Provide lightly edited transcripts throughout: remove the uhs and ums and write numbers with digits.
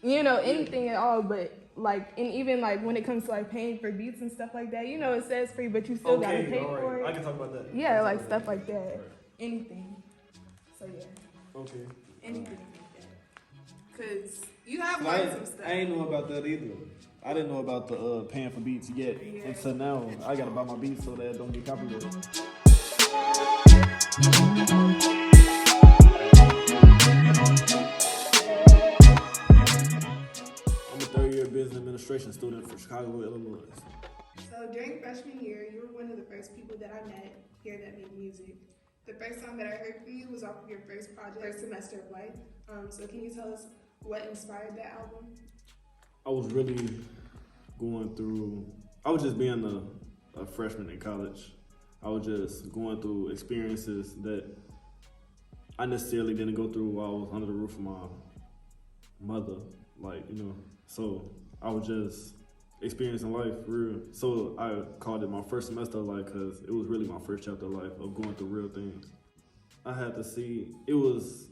you know, anything at all, but like, and even like when it comes to like paying for beats and stuff like that, you know, it says free, but you still gotta pay for it. I can talk about that. Yeah, like stuff like that. Right. Anything. So yeah. Okay. Anything like that. Cause you have like some stuff. I ain't know about that either. I didn't know about the paying for beats yet. Yeah. Until now, I gotta buy my beats so that it don't get copyrighted. I'm a third-year business administration student for Chicago, Illinois. So during freshman year, you were one of the first people that I met here that made music. The first song that I heard from you was off of your first project, First Semester of Life. So can you tell us what inspired that album? I was really going through, I was just being a freshman in college. I was just going through experiences that I necessarily didn't go through while I was under the roof of my mother, like, you know. So I was just experiencing life for real. So I called it my first semester of life because it was really my first chapter of life of going through real things. I had to see, it was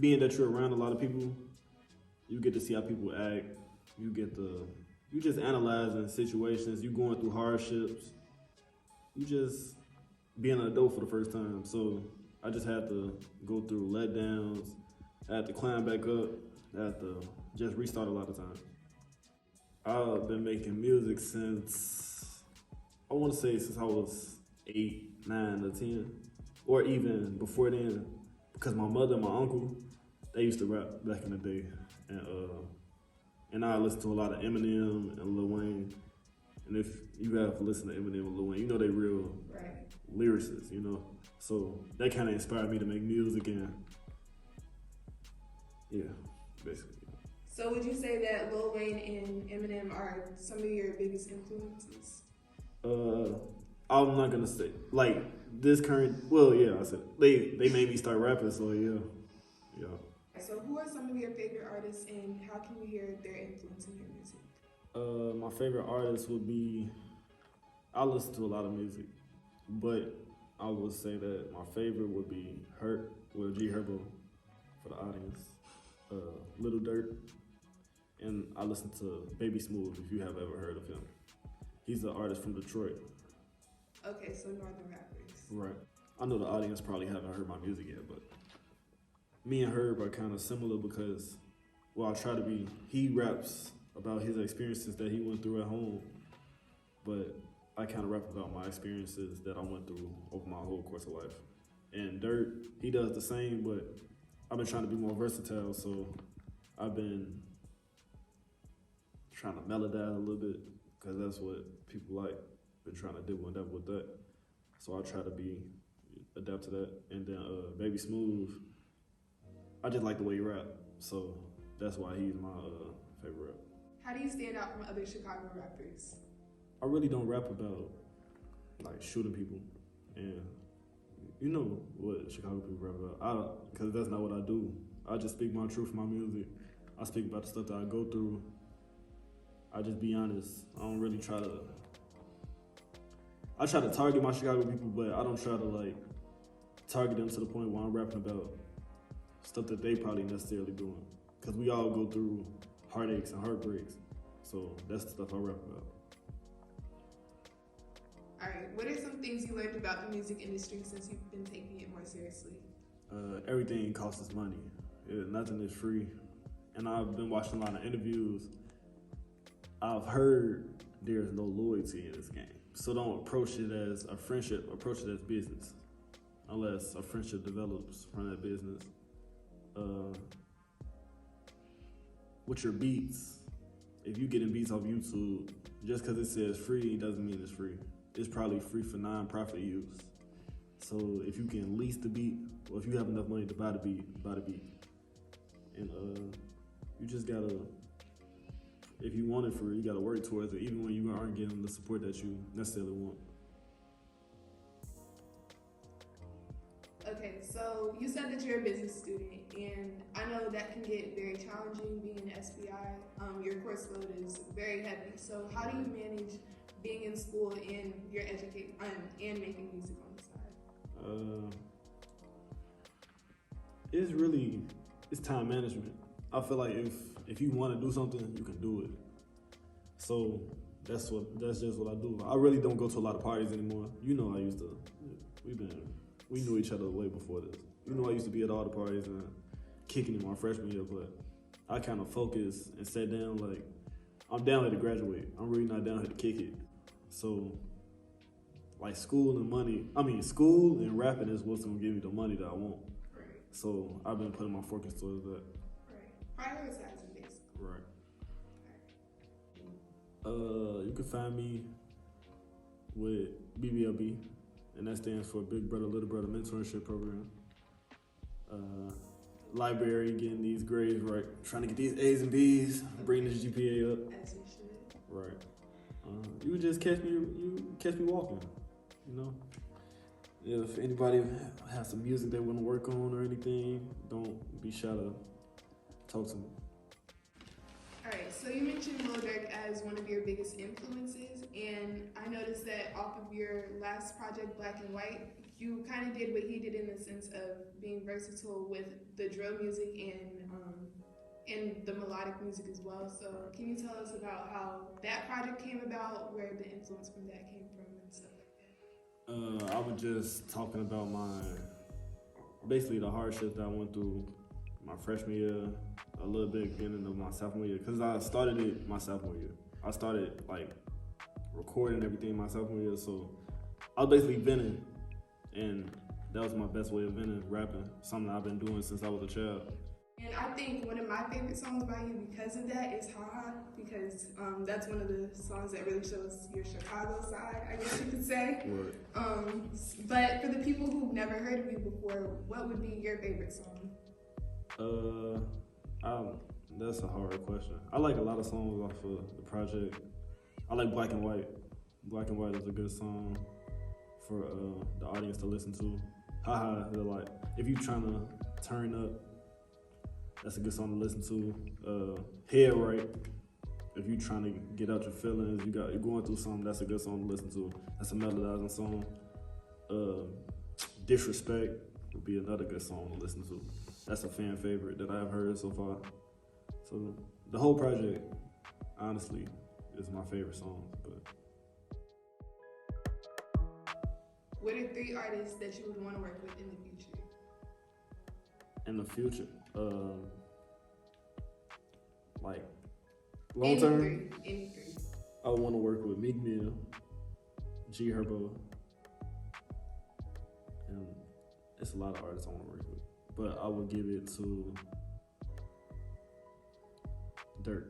being that you're around a lot of people, you get to see how people act. You just analyzing situations, you going through hardships, you just being an adult for the first time. So I just had to go through letdowns, I had to climb back up, I had to just restart a lot of times. I've been making music since, I want to say since I was 8, 9, or 10, or even before then, because my mother and my uncle, they used to rap back in the day. And I listened to a lot of Eminem and Lil Wayne. And if you have listened to Eminem and Lil Wayne, you know they real lyricists, you know? So that kind of inspired me to make music and yeah, basically. So would you say that Lil Wayne and Eminem are some of your biggest influences? I'm not gonna say, like, this current, well, yeah, I said, they made me start rapping, so yeah. So who are some of your favorite artists and how can you hear their influence in your music? My favorite artists would be, I listen to a lot of music, but I would say that my favorite would be G Herbo for the audience, Little Dirt, and I listen to Baby Smooth, if you have ever heard of him. He's an artist from Detroit. Okay, so northern rappers. Right. I know the audience probably haven't heard my music yet, but me and Herb are kind of similar because, well, I try to be, he raps about his experiences that he went through at home, but I kind of rap about my experiences that I went through over my whole course of life. And Dirt, he does the same, but I've been trying to be more versatile, so I've been trying to melodize a little bit because that's what people like, been trying to do with that. So I try to adapt to that. And then Baby Smooth, I just like the way he rap, so that's why he's my favorite rapper. How do you stand out from other Chicago rappers? I really don't rap about like shooting people, and you know what Chicago people rap about. Because that's not what I do. I just speak my truth, my music. I speak about the stuff that I go through. I just be honest. I don't really try to. I try to target my Chicago people, but I don't try to like target them to the point where I'm rapping about stuff that they probably necessarily doing. Because we all go through heartaches and heartbreaks. So that's the stuff I rap about. All right, what are some things you learned about the music industry since you've been taking it more seriously? Everything costs us money. Nothing is free. And I've been watching a lot of interviews. I've heard there's no loyalty in this game. So don't approach it as a friendship, approach it as business. Unless a friendship develops from that business. With your beats, if you getting beats off YouTube, just because it says free doesn't mean it's free. It's probably free for non-profit use. So if you can lease the beat, or if you have enough money to buy the beat, buy the beat. And you just gotta, if you want it free, you gotta work towards it, even when you aren't getting the support that you necessarily want. Okay, so you said that you're a business student, and I know that can get very challenging being an SBI. Your course load is very heavy. So how do you manage being in school and your education and making music on the side? It's time management. I feel like if you want to do something, you can do it. So that's just what I do. I really don't go to a lot of parties anymore. You know, I used to. We knew each other way before this. You know, I used to be at all the parties and kicking in my freshman year, but I kind of focused and sat down like, I'm down here to graduate. I'm really not down here to kick it. So, like school and rapping is what's gonna give me the money that I want. Right. So I've been putting my focus towards that. Right. Prioritizing basically. Right. You can find me with BBLB, and that stands for Big Brother Little Brother Mentorship Program. Library, getting these grades right, trying to get these A's and B's, bring this GPA up. As you should. Right. You would just catch me walking, you know? If anybody has some music they want to work on or anything, don't be shy to talk to me. All right, so you mentioned Lil Durk as one of your biggest influences, and I noticed that off of your last project, Black and White, you kind of did what he did in the sense of being versatile with the drill music and the melodic music as well. So can you tell us about how that project came about, where the influence from that came from, and stuff like that? I was just talking about basically the hardship that I went through my freshman year, a little bit beginning of my sophomore year, because I started it my sophomore year. I started like recording everything my sophomore year, so I was basically venting, and that was my best way of venting, rapping, something I've been doing since I was a child. And I think one of my favorite songs by you because of that is Ha Ha, because that's one of the songs that really shows your Chicago side, I guess you could say. Right. But for the people who've never heard of you before, what would be your favorite song? That's a hard question. I like a lot of songs off of the project. I like Black and White. Black and White is a good song for the audience to listen to. Ha Ha, like, if you're trying to turn up, that's a good song to listen to. Head Right, if you're trying to get out your feelings, you're going through something, that's a good song to listen to. That's a melodizing song. Disrespect would be another good song to listen to. That's a fan favorite that I've heard so far. So the whole project, honestly, is my favorite song. But what are 3 artists that you would want to work with in the future? In the future, like long term, any three. I want to work with Meek Mill, G Herbo, and it's a lot of artists I want to work with. But I would give it to Durk.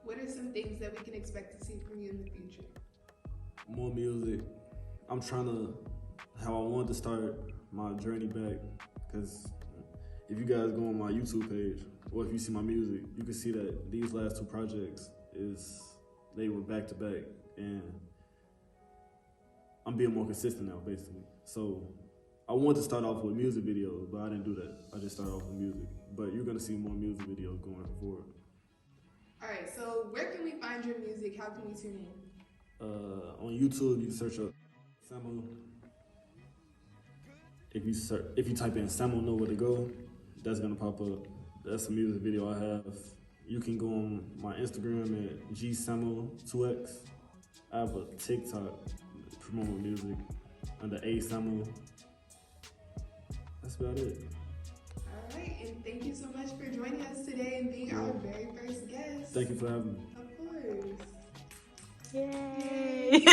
What are some things that we can expect to see from you in the future? More music. I'm trying to, how I wanted to start my journey back, because if you guys go on my YouTube page, or if you see my music, you can see that these last 2 projects they were back to back, and I'm being more consistent now, basically. So I wanted to start off with music videos, but I didn't do that. I just started off with music. But you're gonna see more music videos going forward. All right, so where can we find your music? How can we tune in? On YouTube, you search up Samo. If you type in Samo Know Where to Go, that's gonna pop up. That's a music video I have. You can go on my Instagram at gsamo2x. I have a TikTok promoting music under Samo. That's about it. All right, and thank you so much for joining us today and being our very first guest. Thank you for having me. Of course. Yay!